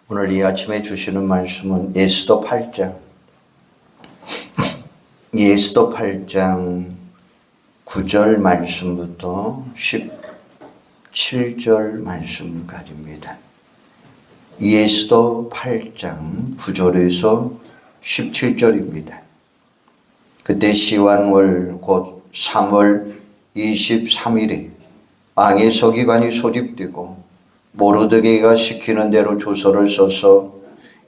오늘 이 아침에 주시는 말씀은 에스더 8장 9절 말씀부터 17절 말씀까지입니다. 에스더 8장 9절에서 17절입니다. 그때 시완월 곧 3월 23일에 왕의 서기관이 소집되고 모르드게가 시키는 대로 조서를 써서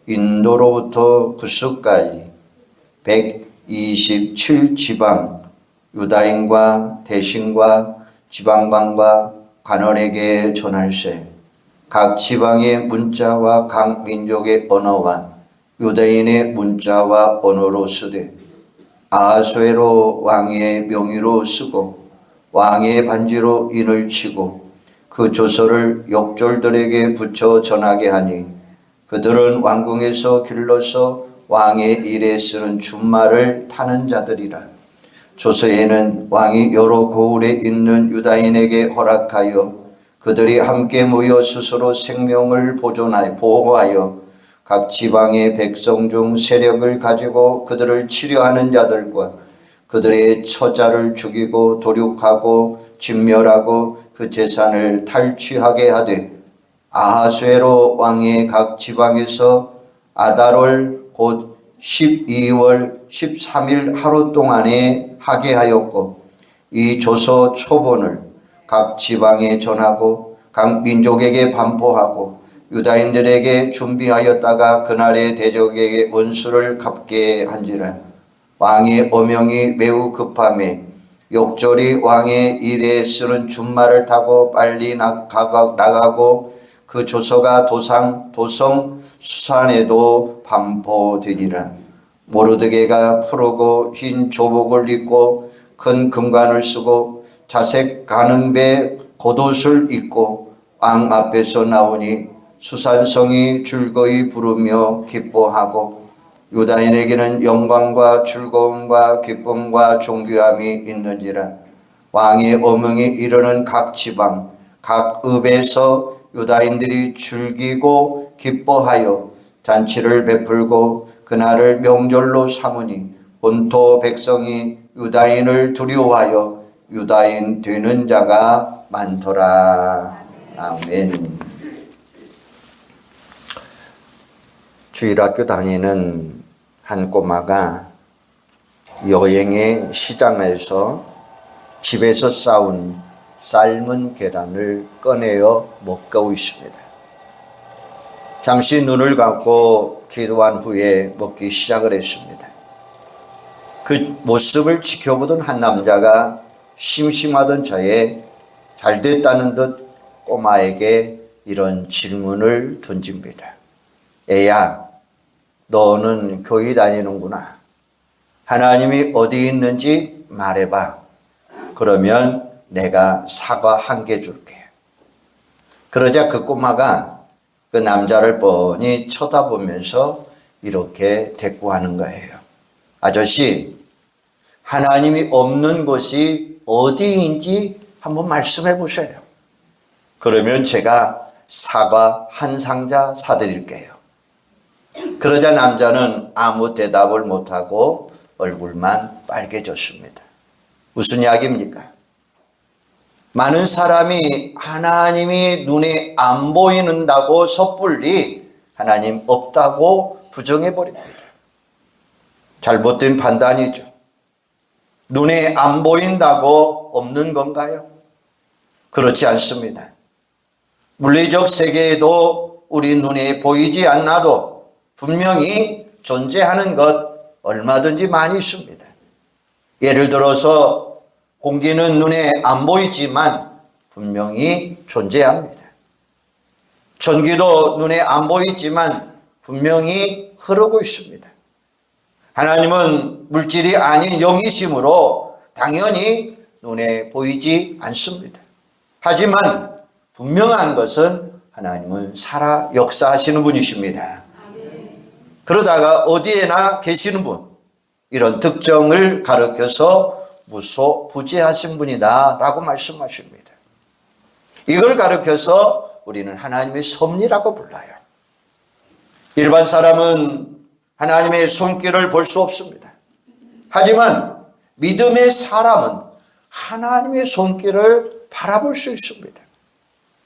인도로부터 구스까지 127지방 유다인과 대신과 지방방과 관원에게 전할세. 각 지방의 문자와 각 민족의 언어와 유다인의 문자와 언어로 쓰되 아하수에로 왕의 명의로 쓰고 왕의 반지로 인을 치고 그 조서를 욕졸들에게 붙여 전하게 하니 그들은 왕궁에서 길러서 왕의 일에 쓰는 준말을 타는 자들이라. 조서에는 왕이 여러 고을에 있는 유다인에게 허락하여 그들이 함께 모여 스스로 생명을 보호하여 각 지방의 백성 중 세력을 가지고 그들을 치료하는 자들과 그들의 처자를 죽이고 도륙하고 진멸하고 그 재산을 탈취하게 하되 아하수에로 왕의 각 지방에서 아달월 곧 12월 13일 하루 동안에 하게 하였고 이 조서 초본을 각 지방에 전하고 각 민족에게 반포하고 유다인들에게 준비하였다가 그날의 대적에게 원수를 갚게 한지라. 왕의 어명이 매우 급함에 욕졸이 왕의 일에 쓰는 준말을 타고 빨리 나가고 그 조서가 도성 수산에도 반포되니라. 모르드게가 푸르고 흰 조복을 입고 큰 금관을 쓰고 자색 가는배 겉옷을 입고 왕 앞에서 나오니 수산성이 즐거이 부르며 기뻐하고 유다인에게는 영광과 즐거움과 기쁨과 존귀함이 있는지라. 왕의 어명이 이르는 각 지방 각 읍에서 유다인들이 즐기고 기뻐하여 잔치를 베풀고 그날을 명절로 삼으니 본토 백성이 유다인을 두려워하여 유다인 되는 자가 많더라. 아멘. 주일학교 다니는 한 꼬마가 여행의 시장에서 집에서 싸운 삶은 계란을 꺼내어 먹고 있습니다. 잠시 눈을 감고 기도한 후에 먹기 시작을 했습니다. 그 모습을 지켜보던 한 남자가 심심하던 저에 잘 됐다는 듯 꼬마에게 이런 질문을 던집니다. 애야, 너는 교회 다니는구나. 하나님이 어디 있는지 말해봐. 그러면 내가 사과 1개 줄게. 그러자 그 꼬마가 그 남자를 뻔히 쳐다보면서 이렇게 대꾸하는 거예요. 아저씨, 하나님이 없는 곳이 어디인지 한번 말씀해 보세요. 그러면 제가 사과 1상자 사드릴게요. 그러자 남자는 아무 대답을 못하고 얼굴만 빨개졌습니다. 무슨 이야기입니까? 많은 사람이 하나님이 눈에 안 보이는다고 섣불리 하나님 없다고 부정해버립니다. 잘못된 판단이죠. 눈에 안 보인다고 없는 건가요? 그렇지 않습니다. 물리적 세계에도 우리 눈에 보이지 않아도 분명히 존재하는 것 얼마든지 많이 있습니다. 예를 들어서 공기는 눈에 안 보이지만 분명히 존재합니다. 전기도 눈에 안 보이지만 분명히 흐르고 있습니다. 하나님은 물질이 아닌 영이심으로 당연히 눈에 보이지 않습니다. 하지만 분명한 것은 하나님은 살아 역사하시는 분이십니다. 그러다가 어디에나 계시는 분, 이런 특정을 가르쳐서 무소부재하신 분이다 라고 말씀하십니다. 이걸 가르쳐서 우리는 하나님의 섭리라고 불러요. 일반 사람은 하나님의 손길을 볼 수 없습니다. 하지만 믿음의 사람은 하나님의 손길을 바라볼 수 있습니다.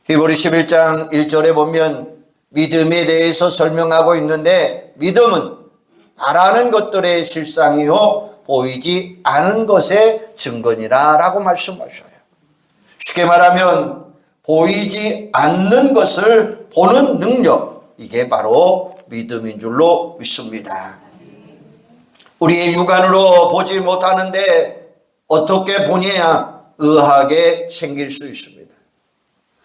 히브리 11장 1절에 보면 믿음에 대해서 설명하고 있는데, 믿음은 바라는 것들의 실상이요 보이지 않은 것의 증거니라 라고 말씀하셔요. 쉽게 말하면 보이지 않는 것을 보는 능력, 이게 바로 믿음인 줄로 믿습니다. 우리의 육안으로 보지 못하는데 어떻게 보내야 의하게 생길 수 있습니다.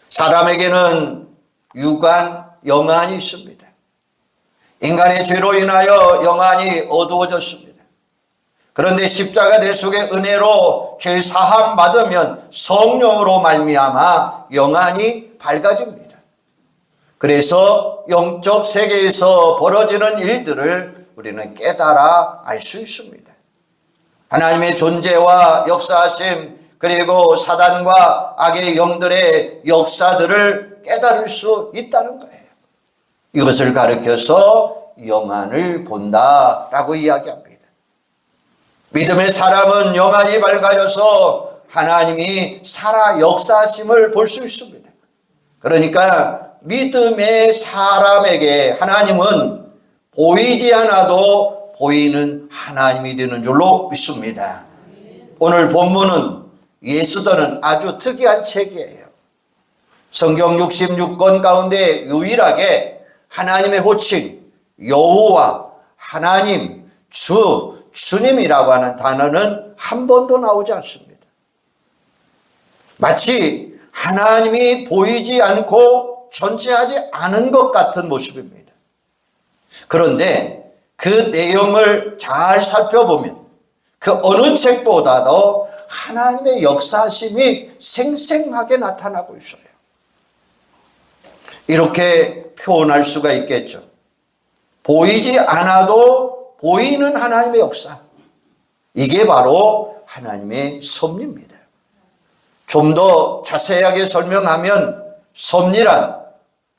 사람에게는 육안, 영안이 있습니다. 인간의 죄로 인하여 영안이 어두워졌습니다. 그런데 십자가 대속의 은혜로 죄 사함 받으면 성령으로 말미암아 영안이 밝아집니다. 그래서 영적 세계에서 벌어지는 일들을 우리는 깨달아 알 수 있습니다. 하나님의 존재와 역사하심, 그리고 사단과 악의 영들의 역사들을 깨달을 수 있다는 거예요. 이것을 가르쳐서 영안을 본다라고 이야기합니다. 믿음의 사람은 영안이 밝아져서 하나님이 살아 역사하심을 볼 수 있습니다. 그러니까 믿음의 사람에게 하나님은 보이지 않아도 보이는 하나님이 되는 줄로 믿습니다. 오늘 본문은 예수더는 아주 특이한 책이에요. 성경 66권 가운데 유일하게 하나님의 호칭 여호와, 하나님, 주님이라고 하는 단어는 한 번도 나오지 않습니다. 마치 하나님이 보이지 않고 존재하지 않은 것 같은 모습입니다. 그런데 그 내용을 잘 살펴보면 그 어느 책보다도 하나님의 역사심이 생생하게 나타나고 있어요. 이렇게 표현할 수가 있겠죠. 보이지 않아도 보이는 하나님의 역사, 이게 바로 하나님의 섭리입니다. 좀 더 자세하게 설명하면 섭리란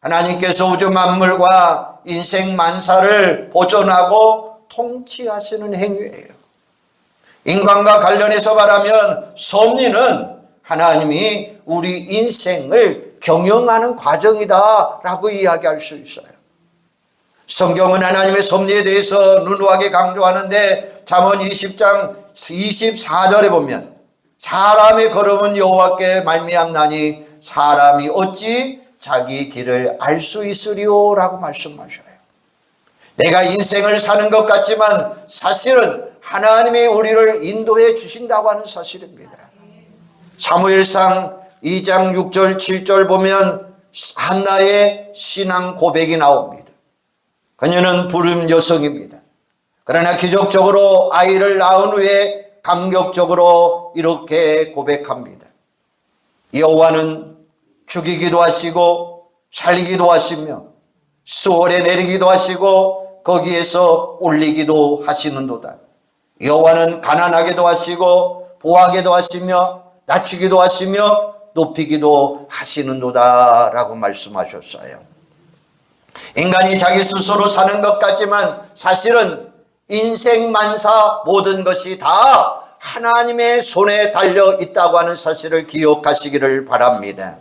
하나님께서 우주 만물과 인생 만사를 보존하고 통치하시는 행위예요. 인간과 관련해서 말하면 섭리는 하나님이 우리 인생을 경영하는 과정이다 라고 이야기할 수 있어요. 성경은 하나님의 섭리에 대해서 누누하게 강조하는데 잠언 20장 24절에 보면 사람의 걸음은 여호와께 말미암나니 사람이 어찌 자기 길을 알 수 있으리요 라고 말씀하셔요. 내가 인생을 사는 것 같지만 사실은 하나님이 우리를 인도해 주신다고 하는 사실입니다. 사무엘상 2장 6절 7절 보면 한나의 신앙 고백이 나옵니다. 그녀는 부름 여성입니다. 그러나 기적적으로 아이를 낳은 후에 감격적으로 이렇게 고백합니다. 여호와는 죽이기도 하시고 살리기도 하시며 수월에 내리기도 하시고 거기에서 올리기도 하시는도다. 여호와는 가난하게도 하시고 부하게도 하시며 낮추기도 하시며 높이기도 하시는도다 라고 말씀하셨어요. 인간이 자기 스스로 사는 것 같지만 사실은 인생 만사 모든 것이 다 하나님의 손에 달려 있다고 하는 사실을 기억하시기를 바랍니다.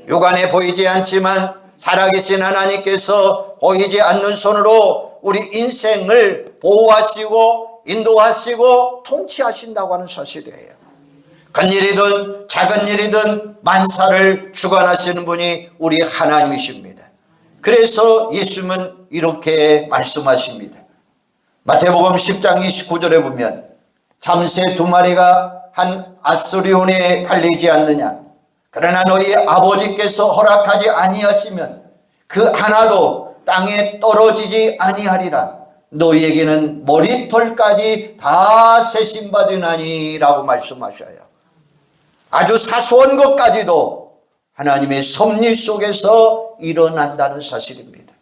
육안에 보이지 않지만 살아계신 하나님께서 보이지 않는 손으로 우리 인생을 보호하시고 인도하시고 통치하신다고 하는 사실이에요. 큰 일이든 작은 일이든 만사를 주관하시는 분이 우리 하나님이십니다. 그래서 예수님은 이렇게 말씀하십니다. 마태복음 10장 29절에 보면 참새 2마리가 한 아스리온에 팔리지 않느냐. 그러나 너희 아버지께서 허락하지 아니하시면 그 하나도 땅에 떨어지지 아니하리라. 너희에게는 머리털까지 다 세심받으나니 라고 말씀하셔요. 아주 사소한 것까지도 하나님의 섭리 속에서 일어난다는 사실입니다.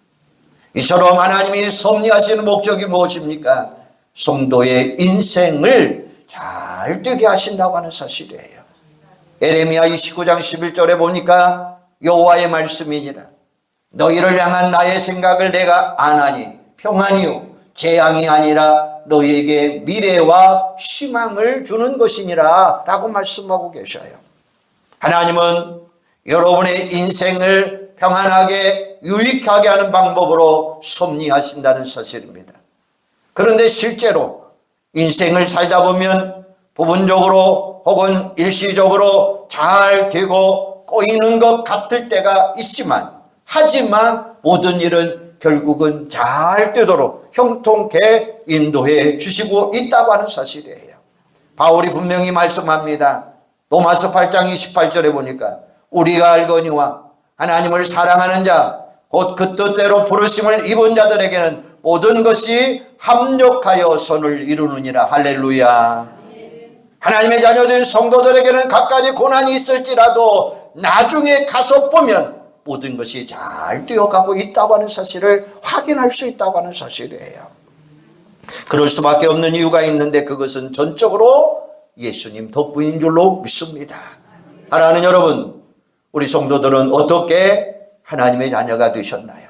이처럼 하나님이 섭리하시는 목적이 무엇입니까? 성도의 인생을 잘 되게 하신다고 하는 사실이에요. 에레미야 29장 11절에 보니까 여호와의 말씀이니라. 너희를 향한 나의 생각을 내가 아나니 평안이요 재앙이 아니라 너희에게 미래와 희망을 주는 것이니라 라고 말씀하고 계셔요. 하나님은 여러분의 인생을 평안하게 유익하게 하는 방법으로 섭리하신다는 사실입니다. 그런데 실제로 인생을 살다 보면 부분적으로 혹은 일시적으로 잘 되고 꼬이는 것 같을 때가 있지만, 하지만 모든 일은 결국은 잘 되도록 형통케 인도해 주시고 있다고 하는 사실이에요. 바울이 분명히 말씀합니다. 로마서 8장 28절에 보니까 우리가 알거니와 하나님을 사랑하는 자 곧 그 뜻대로 부르심을 입은 자들에게는 모든 것이 합력하여 선을 이루느니라. 할렐루야. 하나님의 자녀된 성도들에게는 갖가지 고난이 있을지라도 나중에 가서 보면 모든 것이 잘 되어가고 있다고 하는 사실을 확인할 수 있다고 하는 사실이에요. 그럴 수밖에 없는 이유가 있는데, 그것은 전적으로 예수님 덕분인 줄로 믿습니다. 사랑하는 여러분, 우리 성도들은 어떻게 하나님의 자녀가 되셨나요?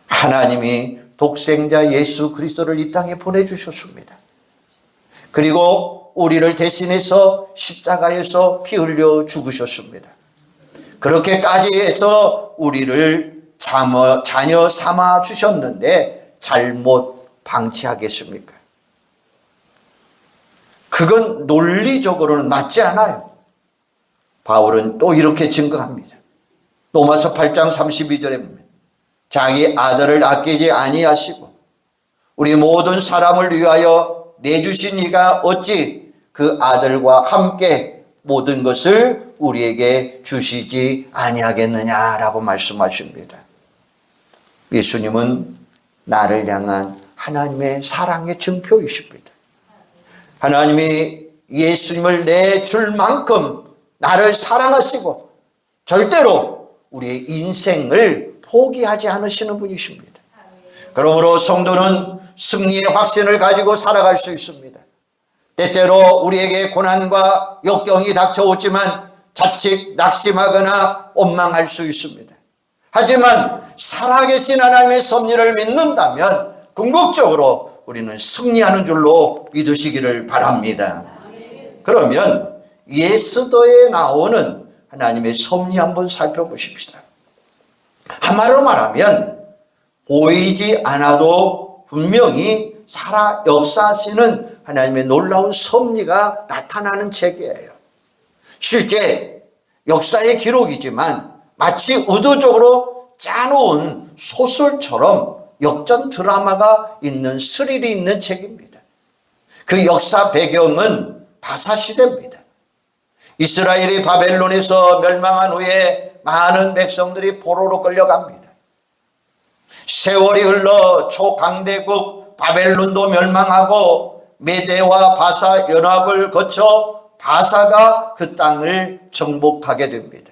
하나님이 독생자 예수 그리스도를 이 땅에 보내주셨습니다. 그리고 우리를 대신해서 십자가에서 피 흘려 죽으셨습니다. 그렇게까지 해서 우리를 자녀 삼아 주셨는데 잘못 방치하겠습니까? 그건 논리적으로는 맞지 않아요. 바울은 또 이렇게 증거합니다. 로마서 8장 32절에 보면 자기 아들을 아끼지 아니하시고 우리 모든 사람을 위하여 내주신 이가 어찌 그 아들과 함께 모든 것을 우리에게 주시지 아니하겠느냐라고 말씀하십니다. 예수님은 나를 향한 하나님의 사랑의 증표이십니다. 하나님이 예수님을 내줄 만큼 나를 사랑하시고 절대로 우리의 인생을 포기하지 않으시는 분이십니다. 그러므로 성도는 승리의 확신을 가지고 살아갈 수 있습니다. 때때로 우리에게 고난과 역경이 닥쳐오지만 자칫 낙심하거나 원망할 수 있습니다. 하지만 살아계신 하나님의 섭리를 믿는다면 궁극적으로 우리는 승리하는 줄로 믿으시기를 바랍니다. 그러면 예수도에 나오는 하나님의 섭리 한번 살펴보십시다. 한마디로 말하면 보이지 않아도 분명히 살아 역사하시는 하나님의 놀라운 섭리가 나타나는 책이에요. 실제 역사의 기록이지만 마치 의도적으로 짜놓은 소설처럼 역전 드라마가 있는 스릴이 있는 책입니다. 그 역사 배경은 바사시대입니다. 이스라엘이 바벨론에서 멸망한 후에 많은 백성들이 포로로 끌려갑니다. 세월이 흘러 초강대국 바벨론도 멸망하고 메대와 바사 연합을 거쳐 바사가 그 땅을 정복하게 됩니다.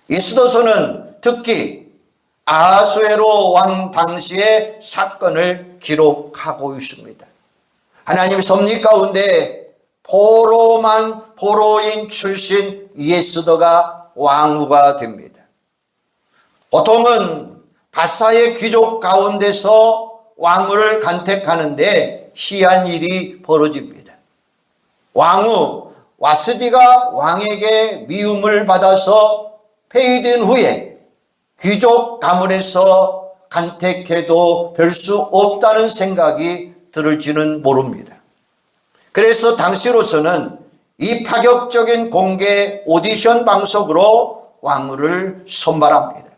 에스더서는 특히 아하수에로 왕 당시의 사건을 기록하고 있습니다. 하나님의 섭리 가운데 포로인 출신 에스더가 왕후가 됩니다. 보통은 바사의 귀족 가운데서 왕후를 간택하는데 희한 일이 벌어집니다. 왕후 와스디가 왕에게 미움을 받아서 폐위된 후에 귀족 가문에서 간택해도 별 수 없다는 생각이 들을지는 모릅니다. 그래서 당시로서는 이 파격적인 공개 오디션 방송으로 왕후를 선발합니다.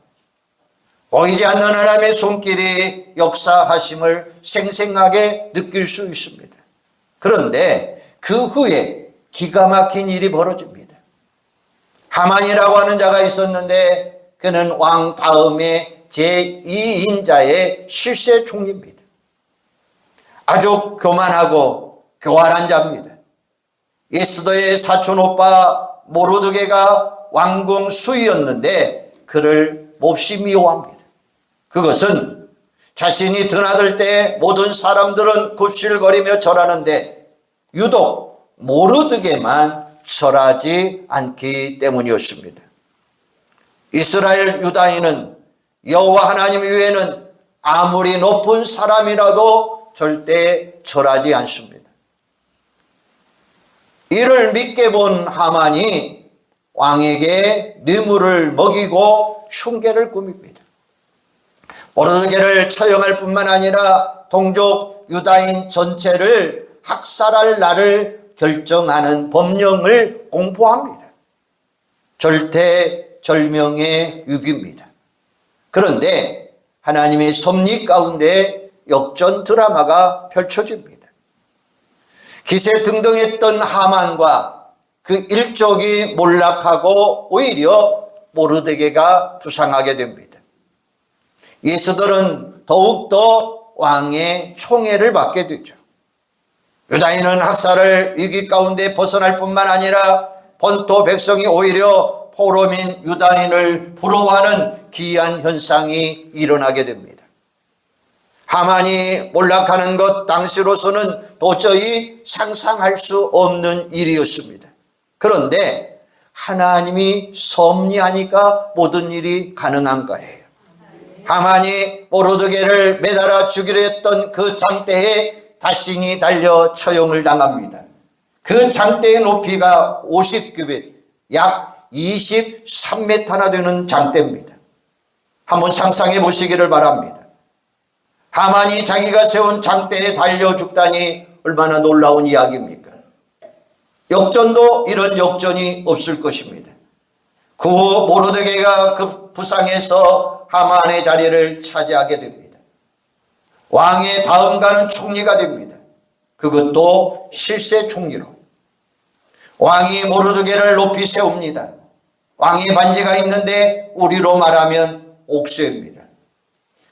보이지 않는 하나님의 손길이 역사하심을 생생하게 느낄 수 있습니다. 그런데 그 후에 기가 막힌 일이 벌어집니다. 하만이라고 하는 자가 있었는데 그는 왕 다음에 제2인자의 실세 총리입니다. 아주 교만하고 교활한 자입니다. 에스더의 사촌 오빠 모르드게가 왕궁 수위였는데 그를 몹시 미워합니다. 그것은 자신이 드나들 때 모든 사람들은 굽실거리며 절하는데 유독 모르드게만 절하지 않기 때문이었습니다. 이스라엘 유다인은 여호와 하나님 외에는 아무리 높은 사람이라도 절대 절하지 않습니다. 이를 믿게 본 하만이 왕에게 뇌물을 먹이고 흉계를 꾸밉니다. 모르드게를 처형할 뿐만 아니라 동족 유다인 전체를 학살할 날을 결정하는 법령을 공포합니다. 절대절명의 위기입니다. 그런데 하나님의 섭리 가운데 역전 드라마가 펼쳐집니다. 기세등등했던 하만과 그 일족이 몰락하고 오히려 모르드게가 부상하게 됩니다. 예수들은 더욱더 왕의 총애를 받게 되죠. 유다인은 학살을 위기 가운데 벗어날 뿐만 아니라 본토 백성이 오히려 포로민 유다인을 부러워하는 기이한 현상이 일어나게 됩니다. 하만이 몰락하는 것 당시로서는 도저히 상상할 수 없는 일이었습니다. 그런데 하나님이 섭리하니까 모든 일이 가능한 거예요. 하만이 모르드게를 매달아 죽이려 했던 그 장대에 다신이 달려 처형을 당합니다. 그 장대의 높이가 50규빗, 약 23m나 되는 장대입니다. 한번 상상해 보시기를 바랍니다. 하만이 자기가 세운 장대에 달려 죽다니 얼마나 놀라운 이야기입니까? 역전도 이런 역전이 없을 것입니다. 그 후 모르드게가 그 부상에서 하만의 자리를 차지하게 됩니다. 왕의 다음가는 총리가 됩니다. 그것도 실세 총리로. 왕이 모르드게를 높이 세웁니다. 왕의 반지가 있는데 우리로 말하면 옥새입니다.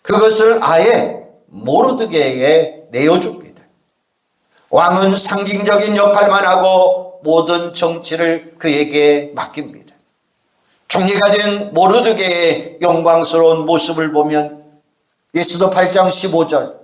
그것을 아예 모르드게에게 내어줍니다. 왕은 상징적인 역할만 하고 모든 정치를 그에게 맡깁니다. 총리가 된 모르드게의 영광스러운 모습을 보면 예수도 8장 15절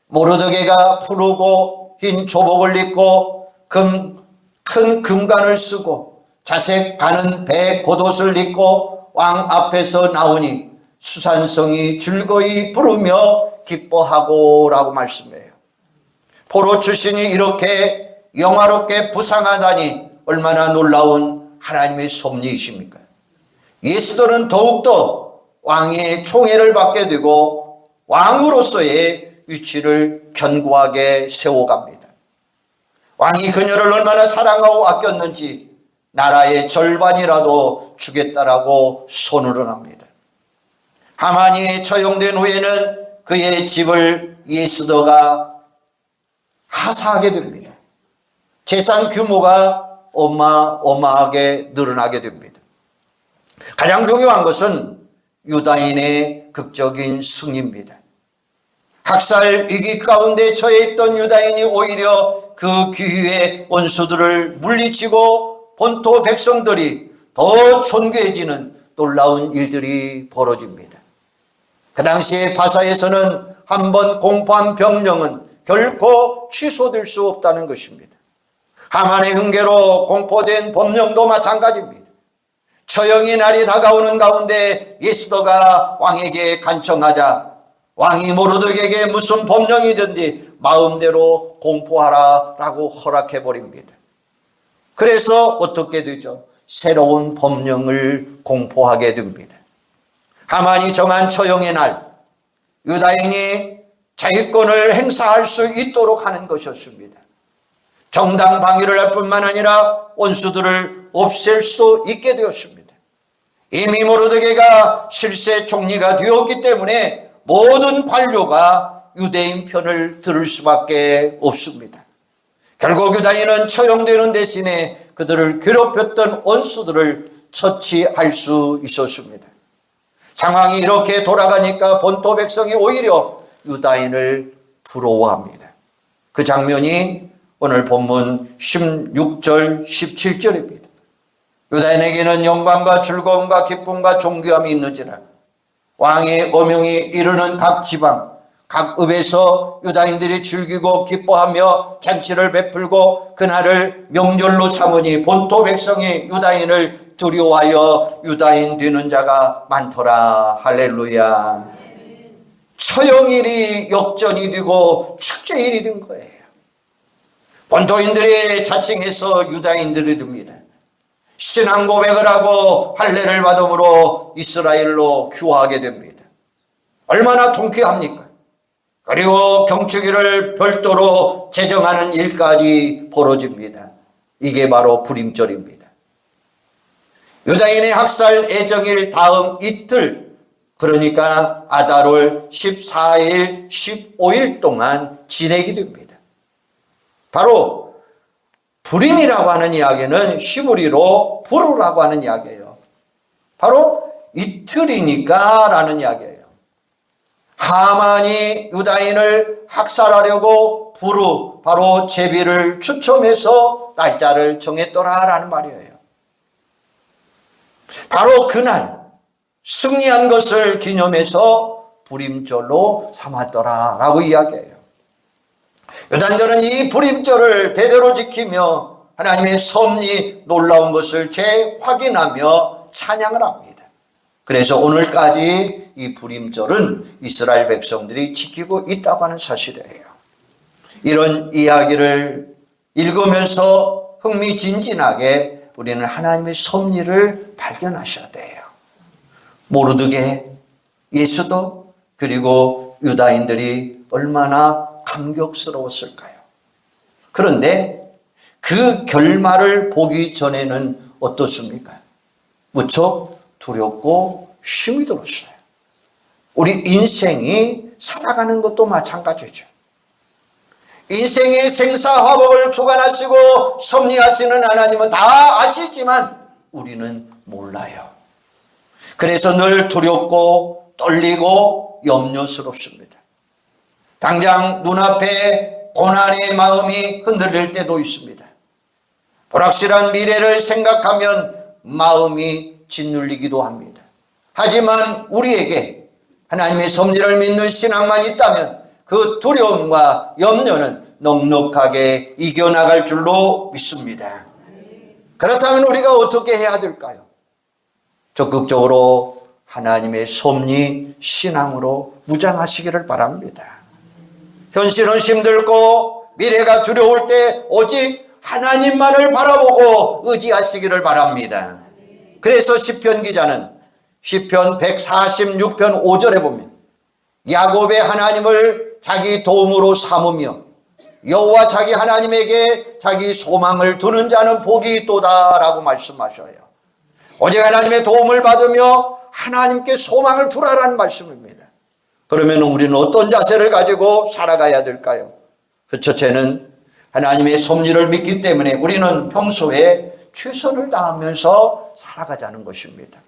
모르드게가 푸르고 흰 조복을 입고 큰 금관을 쓰고 자색 가는 배 겉옷을 입고 왕 앞에서 나오니 수산성이 즐거이 부르며 기뻐하고 라고 말씀해요. 포로 출신이 이렇게 영화롭게 부상하다니 얼마나 놀라운 하나님의 섭리이십니까? 예수들은 더욱더 왕의 총애를 받게 되고 왕으로서의 위치를 견고하게 세워갑니다. 왕이 그녀를 얼마나 사랑하고 아꼈는지 나라의 절반이라도 주겠다라고 손을 합니다. 하만이 처형된 후에는 그의 집을 예수더가 하사하게 됩니다. 재산 규모가 어마어마하게 늘어나게 됩니다. 가장 중요한 것은 유다인의 극적인 승리입니다. 학살 위기 가운데 처해 있던 유다인이 오히려 그 기후의 원수들을 물리치고 본토 백성들이 더 존귀해지는 놀라운 일들이 벌어집니다. 그 당시에 바사에서는 한번 공포한 병령은 결코 취소될 수 없다는 것입니다. 하만의 흉계로 공포된 법령도 마찬가지입니다. 처형의 날이 다가오는 가운데 예수더가 왕에게 간청하자 왕이 모르드게에게 무슨 법령이든지 마음대로 공포하라 라고 허락해버립니다. 그래서 어떻게 되죠? 새로운 법령을 공포하게 됩니다. 하만이 정한 처형의 날 유다인이 자기권을 행사할 수 있도록 하는 것이었습니다. 정당 방위를 할 뿐만 아니라 원수들을 없앨 수 있게 되었습니다. 이미 모르드게가 실세 총리가 되었기 때문에 모든 관료가 유대인 편을 들을 수밖에 없습니다. 결국 유다인은 처형되는 대신에 그들을 괴롭혔던 원수들을 처치할 수 있었습니다. 상황이 이렇게 돌아가니까 본토 백성이 오히려 유다인을 부러워합니다. 그 장면이 오늘 본문 16절 17절입니다. 유다인에게는 영광과 즐거움과 기쁨과 존귀함이 있는지라 왕의 어명이 이르는 각 지방 각 읍에서 유다인들이 즐기고 기뻐하며 잔치를 베풀고 그날을 명절로 삼으니 본토 백성이 유다인을 두려워하여 유다인 되는 자가 많더라. 할렐루야. 처형일이 역전이 되고 축제일이 된 거예요. 본토인들이 자칭해서 유다인들이 됩니다. 신앙 고백을 하고 할례를 받음으로 이스라엘로 귀화하게 됩니다. 얼마나 통쾌합니까? 그리고 경축일을 별도로 제정하는 일까지 벌어집니다. 이게 바로 불임절입니다. 유다인의 학살 예정일 다음 이틀, 그러니까 아달월 14일, 15일 동안 지내게 됩니다. 바로 불임이라고 하는 이야기는 히브리로 부르라고 하는 이야기예요. 바로 이틀이니까 라는 이야기예요. 하만이 유다인을 학살하려고 부르, 바로 제비를 추첨해서 날짜를 정했더라라는 말이에요. 바로 그날 승리한 것을 기념해서 불임절로 삼았더라라고 이야기해요. 유다인들은 이 불임절을 대대로 지키며 하나님의 섭리 놀라운 것을 재확인하며 찬양을 합니다. 그래서 오늘까지 이 불임절은 이스라엘 백성들이 지키고 있다고 하는 사실이에요. 이런 이야기를 읽으면서 흥미진진하게 우리는 하나님의 섭리를 발견하셔야 돼요. 모르드게, 예수도, 그리고 유다인들이 얼마나 감격스러웠을까요? 그런데 그 결말을 보기 전에는 어떻습니까? 무척 두렵고 힘이 들었어요. 우리 인생이 살아가는 것도 마찬가지죠. 인생의 생사화복을 주관하시고 섭리하시는 하나님은 다 아시지만 우리는 몰라요. 그래서 늘 두렵고 떨리고 염려스럽습니다. 당장 눈앞에 고난의 마음이 흔들릴 때도 있습니다. 불확실한 미래를 생각하면 마음이 짓눌리기도 합니다. 하지만 우리에게 하나님의 섭리를 믿는 신앙만 있다면 그 두려움과 염려는 넉넉하게 이겨나갈 줄로 믿습니다. 그렇다면 우리가 어떻게 해야 될까요? 적극적으로 하나님의 섭리 신앙으로 무장하시기를 바랍니다. 현실은 힘들고 미래가 두려울 때 오직 하나님만을 바라보고 의지하시기를 바랍니다. 그래서 시편 기자는 시편 146편 5절에 보면 야곱의 하나님을 자기 도움으로 삼으며 여호와 자기 하나님에게 자기 소망을 두는 자는 복이 있도다라고 말씀하셔요. 오직 하나님의 도움을 받으며 하나님께 소망을 두라라는 말씀입니다. 그러면 우리는 어떤 자세를 가지고 살아가야 될까요? 그 첫째는 하나님의 섭리를 믿기 때문에 우리는 평소에 최선을 다하면서 살아가자는 것입니다.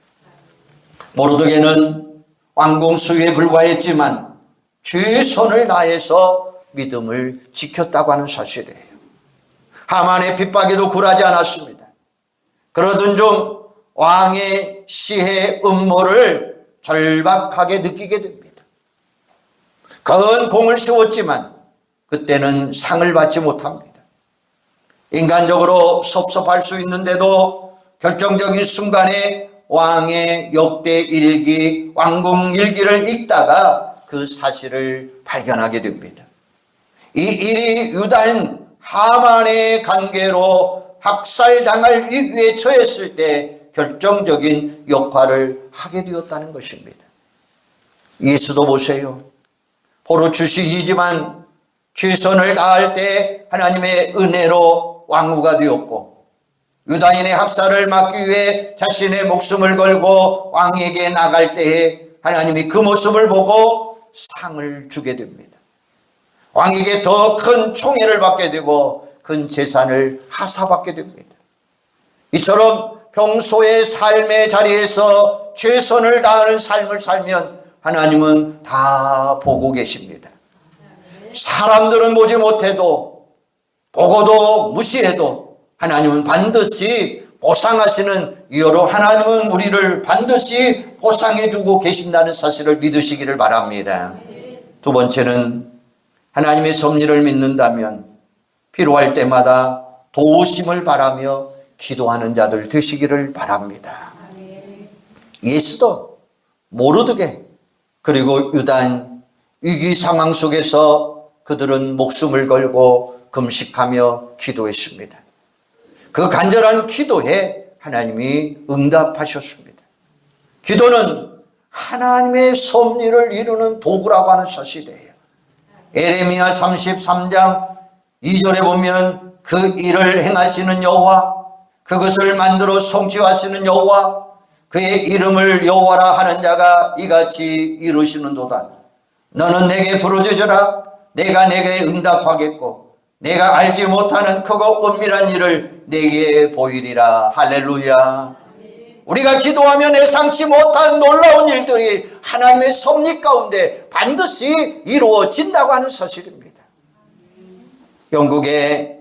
모르드게는 왕궁수에 불과했지만 최선을 다해서 믿음을 지켰다고 하는 사실이에요. 하만의 핍박에도 굴하지 않았습니다. 그러던 중 왕의 시해 음모를 절박하게 느끼게 됩니다. 큰 공을 세웠지만 그때는 상을 받지 못합니다. 인간적으로 섭섭할 수 있는데도 결정적인 순간에 왕의 역대 일기, 왕궁 일기를 읽다가 그 사실을 발견하게 됩니다. 이 일이 유다인 하만의 관계로 학살당할 위기에 처했을 때 결정적인 역할을 하게 되었다는 것입니다. 예수도 보세요. 포로 출신이지만 최선을 다할 때 하나님의 은혜로 왕후가 되었고 유다인의 학살을 막기 위해 자신의 목숨을 걸고 왕에게 나갈 때에 하나님이 그 모습을 보고 상을 주게 됩니다. 왕에게 더 큰 총애를 받게 되고 큰 재산을 하사받게 됩니다. 이처럼 평소의 삶의 자리에서 최선을 다하는 삶을 살면 하나님은 다 보고 계십니다. 사람들은 보지 못해도 보고도 무시해도 하나님은 반드시 보상하시는 이유로 하나님은 우리를 반드시 보상해 주고 계신다는 사실을 믿으시기를 바랍니다. 두 번째는 하나님의 섭리를 믿는다면 필요할 때마다 도우심을 바라며 기도하는 자들 되시기를 바랍니다. 예수도 모르드게 그리고 유다인 위기 상황 속에서 그들은 목숨을 걸고 금식하며 기도했습니다. 그 간절한 기도에 하나님이 응답하셨습니다. 기도는 하나님의 섭리를 이루는 도구라고 하는 사실이에요. 에레미야 33장 2절에 보면 그 일을 행하시는 여호와, 그것을 만들어 성취하시는 여호와, 그의 이름을 여호와라 하는 자가 이같이 이루시는도다. 너는 내게 부르짖으라. 내가 내게 응답하겠고 내가 알지 못하는 크고 은밀한 일을 내게 보이리라. 할렐루야. 우리가 기도하면 예상치 못한 놀라운 일들이 하나님의 섭리 가운데 반드시 이루어진다고 하는 사실입니다. 영국의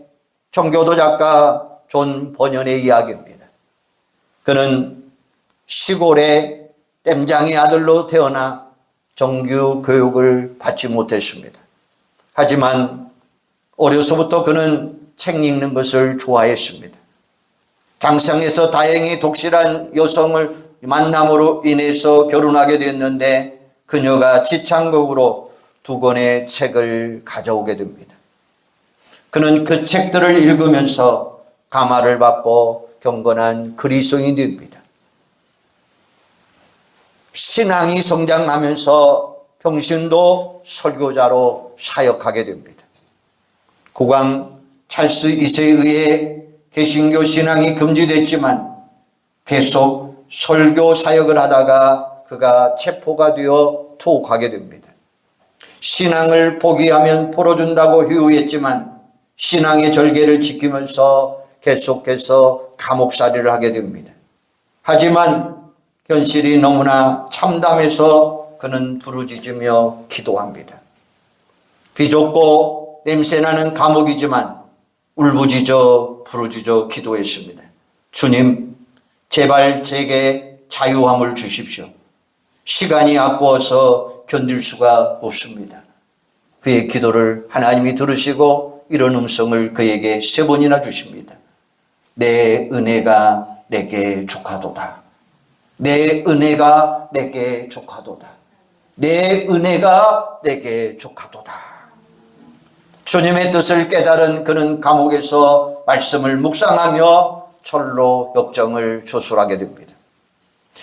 청교도 작가 존 버년의 이야기입니다. 그는 시골의 땜장의 아들로 태어나 정규 교육을 받지 못했습니다. 하지만 어려서부터 그는 책 읽는 것을 좋아했습니다. 장성에서 다행히 독실한 여성을 만남으로 인해서 결혼하게 됐는데 그녀가 지창곡으로 2권의 책을 가져오게 됩니다. 그는 그 책들을 읽으면서 감화를 받고 경건한 그리스도인이 됩니다. 신앙이 성장하면서 평신도 설교자로 사역하게 됩니다. 국왕 찰스 2세에 의해 개신교 신앙이 금지됐지만 계속 설교 사역을 하다가 그가 체포가 되어 투옥하게 됩니다. 신앙을 포기하면 풀어준다고 휴유했지만 신앙의 절개를 지키면서 계속해서 감옥살이를 하게 됩니다. 하지만 현실이 너무나 참담해서 그는 부르짖으며 기도합니다. 비좁고 냄새나는 감옥이지만 울부짖어 부르짖어 기도했습니다. 주님, 제발 제게 자유함을 주십시오. 시간이 아까워서 견딜 수가 없습니다. 그의 기도를 하나님이 들으시고 이런 음성을 그에게 3번이나 주십니다. 내 은혜가 내게 족하도다. 내 은혜가 내게 족하도다. 내 은혜가 내게 족하도다. 주님의 뜻을 깨달은 그는 감옥에서 말씀을 묵상하며 철로 역정을 조술하게 됩니다.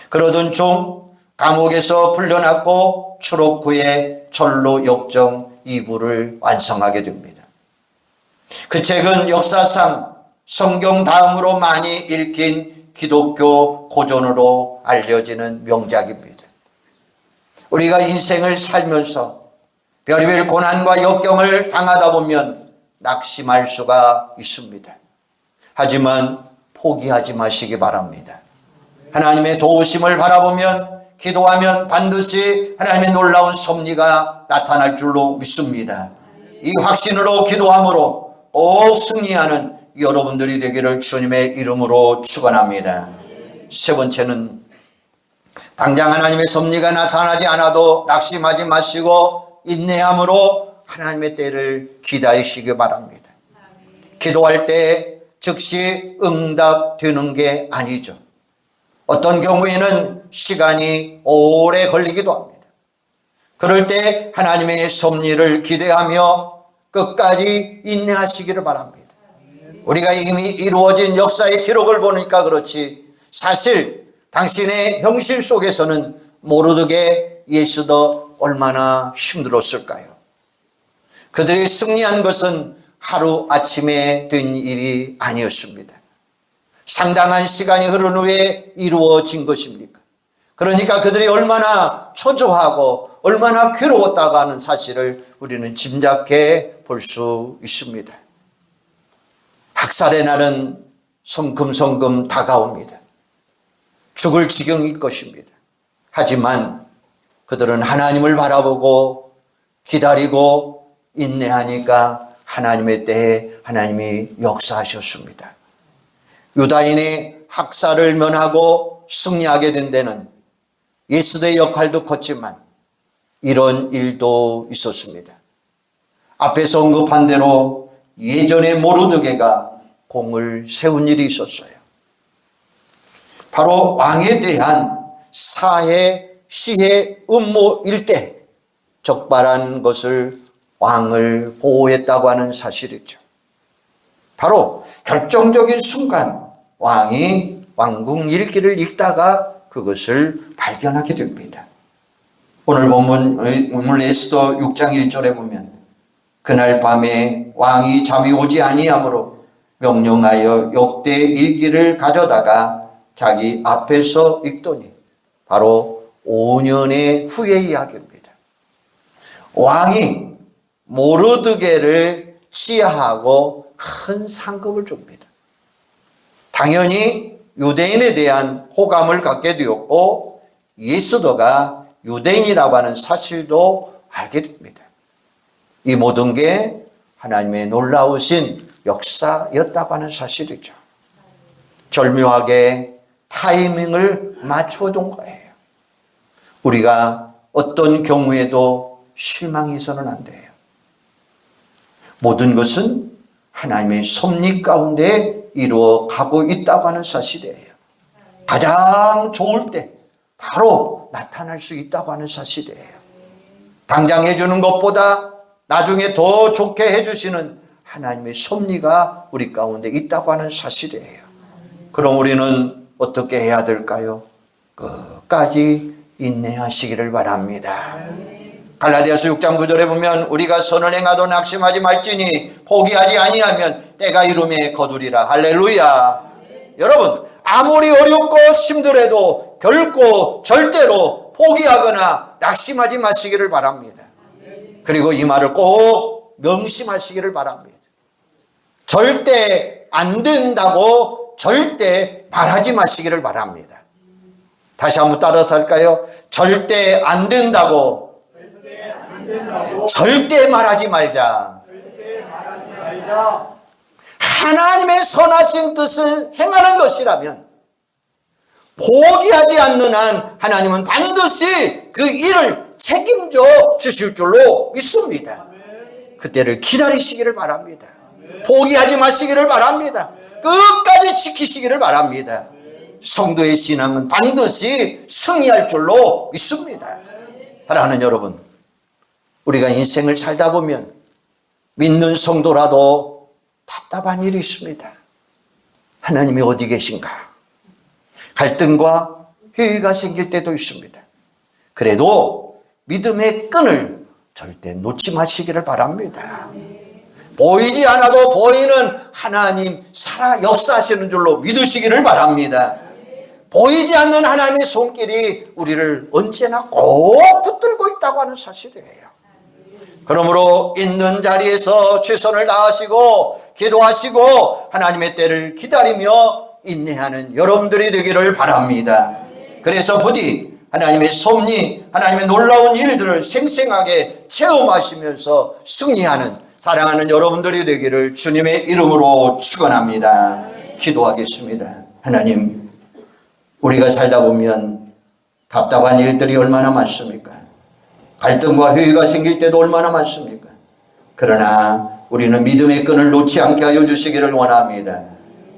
그러던 중 감옥에서 풀려났고 추록 후에 철로 역정 2부를 완성하게 됩니다. 그 책은 역사상 성경 다음으로 많이 읽힌 기독교 고전으로 알려지는 명작입니다. 우리가 인생을 살면서 별의별 고난과 역경을 당하다 보면 낙심할 수가 있습니다. 하지만 포기하지 마시기 바랍니다. 하나님의 도우심을 바라보면 기도하면 반드시 하나님의 놀라운 섭리가 나타날 줄로 믿습니다. 이 확신으로 기도함으로 꼭 승리하는 여러분들이 되기를 주님의 이름으로 축원합니다. 3번째는 당장 하나님의 섭리가 나타나지 않아도 낙심하지 마시고 인내함으로 하나님의 때를 기다리시기 바랍니다. 기도할 때 즉시 응답되는 게 아니죠. 어떤 경우에는 시간이 오래 걸리기도 합니다. 그럴 때 하나님의 섭리를 기대하며 끝까지 인내하시기를 바랍니다. 우리가 이미 이루어진 역사의 기록을 보니까 그렇지 사실 당신의 형실 속에서는 모르드게 예수도 얼마나 힘들었을까요? 그들이 승리한 것은 하루아침에 된 일이 아니었습니다. 상당한 시간이 흐른 후에 이루어진 것입니까? 그러니까 그들이 얼마나 초조하고 얼마나 괴로웠다고 하는 사실을 우리는 짐작해 볼 수 있습니다. 학살의 날은 성큼성큼 다가옵니다. 죽을 지경일 것입니다. 하지만 그들은 하나님을 바라보고 기다리고 인내하니까 하나님의 때에 하나님이 역사하셨습니다. 유다인의 학살을 면하고 승리하게 된 데는 예수의 역할도 컸지만 이런 일도 있었습니다. 앞에서 언급한 대로 예전에 모르드게가 공을 세운 일이 있었어요. 바로 왕에 대한 사해, 시해, 음모일 때 적발한 것을 왕을 보호했다고 하는 사실이죠. 바로 결정적인 순간 왕이 왕궁 일기를 읽다가 그것을 발견하게 됩니다. 오늘 본문 에스더 6장 1절에 보면 그날 밤에 왕이 잠이 오지 아니하므로 명령하여 역대 일기를 가져다가 자기 앞에서 읽더니 바로 5년의 후의 이야기입니다. 왕이 모르드게를 치하하고 큰 상급을 줍니다. 당연히 유대인에 대한 호감을 갖게 되었고 에스더가 유대인이라고 하는 사실도 알게 됩니다. 이 모든 게 하나님의 놀라우신 역사였다고 하는 사실이죠. 절묘하게 타이밍을 맞춰둔 거예요. 우리가 어떤 경우에도 실망해서는 안 돼요. 모든 것은 하나님의 섭리 가운데 이루어 가고 있다고 하는 사실이에요. 가장 좋을 때 바로 나타날 수 있다고 하는 사실이에요. 당장 해주는 것보다 나중에 더 좋게 해주시는 하나님의 섭리가 우리 가운데 있다고 하는 사실이에요. 그럼 우리는 어떻게 해야 될까요? 끝까지 인내하시기를 바랍니다. 갈라디아서 6장 9절에 보면 우리가 선을 행하도 낙심하지 말지니 포기하지 아니하면 때가 이름에 거두리라. 할렐루야. 여러분, 아무리 어렵고 힘들어도 결코 절대로 포기하거나 낙심하지 마시기를 바랍니다. 그리고 이 말을 꼭 명심하시기를 바랍니다. 절대 안 된다고 절대 말하지 마시기를 바랍니다. 다시 한번 따라서 할까요? 절대 안 된다고 절대 말하지 말자. 하나님의 선하신 뜻을 행하는 것이라면 포기하지 않는 한 하나님은 반드시 그 일을 책임져 주실 줄로 믿습니다. 그때를 기다리시기를 바랍니다. 포기하지 마시기를 바랍니다. 끝까지 지키시기를 바랍니다. 성도의 신앙은 반드시 승리할 줄로 믿습니다. 사랑하는 여러분, 우리가 인생을 살다 보면 믿는 성도라도 답답한 일이 있습니다. 하나님이 어디 계신가? 갈등과 회의가 생길 때도 있습니다. 그래도 믿음의 끈을 절대 놓지 마시기를 바랍니다. 보이지 않아도 보이는 하나님 살아 역사하시는 줄로 믿으시기를 바랍니다. 보이지 않는 하나님의 손길이 우리를 언제나 꼭 붙들고 있다고 하는 사실이에요. 그러므로 있는 자리에서 최선을 다하시고 기도하시고 하나님의 때를 기다리며 인내하는 여러분들이 되기를 바랍니다. 그래서 부디 하나님의 섭리, 하나님의 놀라운 일들을 생생하게 체험하시면서 승리하는 사랑하는 여러분들이 되기를 주님의 이름으로 축원합니다. 기도하겠습니다. 하나님, 우리가 살다 보면 답답한 일들이 얼마나 많습니까? 갈등과 회의가 생길 때도 얼마나 많습니까? 그러나 우리는 믿음의 끈을 놓지 않게 하여 주시기를 원합니다.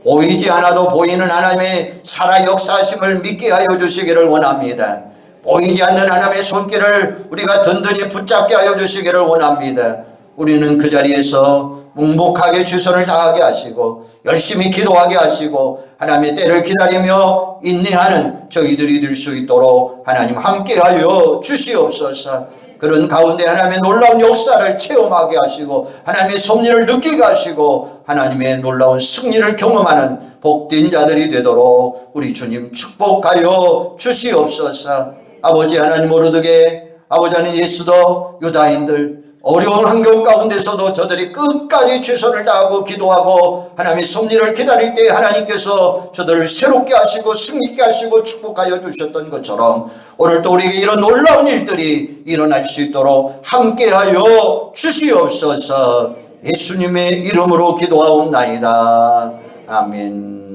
보이지 않아도 보이는 하나님의 살아 역사하심을 믿게 하여 주시기를 원합니다. 보이지 않는 하나님의 손길을 우리가 든든히 붙잡게 하여 주시기를 원합니다. 우리는 그 자리에서 묵묵하게 최선을 다하게 하시고 열심히 기도하게 하시고 하나님의 때를 기다리며 인내하는 저희들이 될 수 있도록 하나님 함께하여 주시옵소서. 그런 가운데 하나님의 놀라운 역사를 체험하게 하시고 하나님의 섭리를 느끼게 하시고 하나님의 놀라운 승리를 경험하는 복된 자들이 되도록 우리 주님 축복하여 주시옵소서. 아버지 하나님, 모르드게 아버지 하나님, 예수도 유다인들 어려운 환경 가운데서도 저들이 끝까지 최선을 다하고 기도하고 하나님의 섭리를 기다릴 때 하나님께서 저들을 새롭게 하시고 승리케 하시고 축복하여 주셨던 것처럼 오늘도 우리에게 이런 놀라운 일들이 일어날 수 있도록 함께하여 주시옵소서. 예수님의 이름으로 기도하옵나이다. 아멘.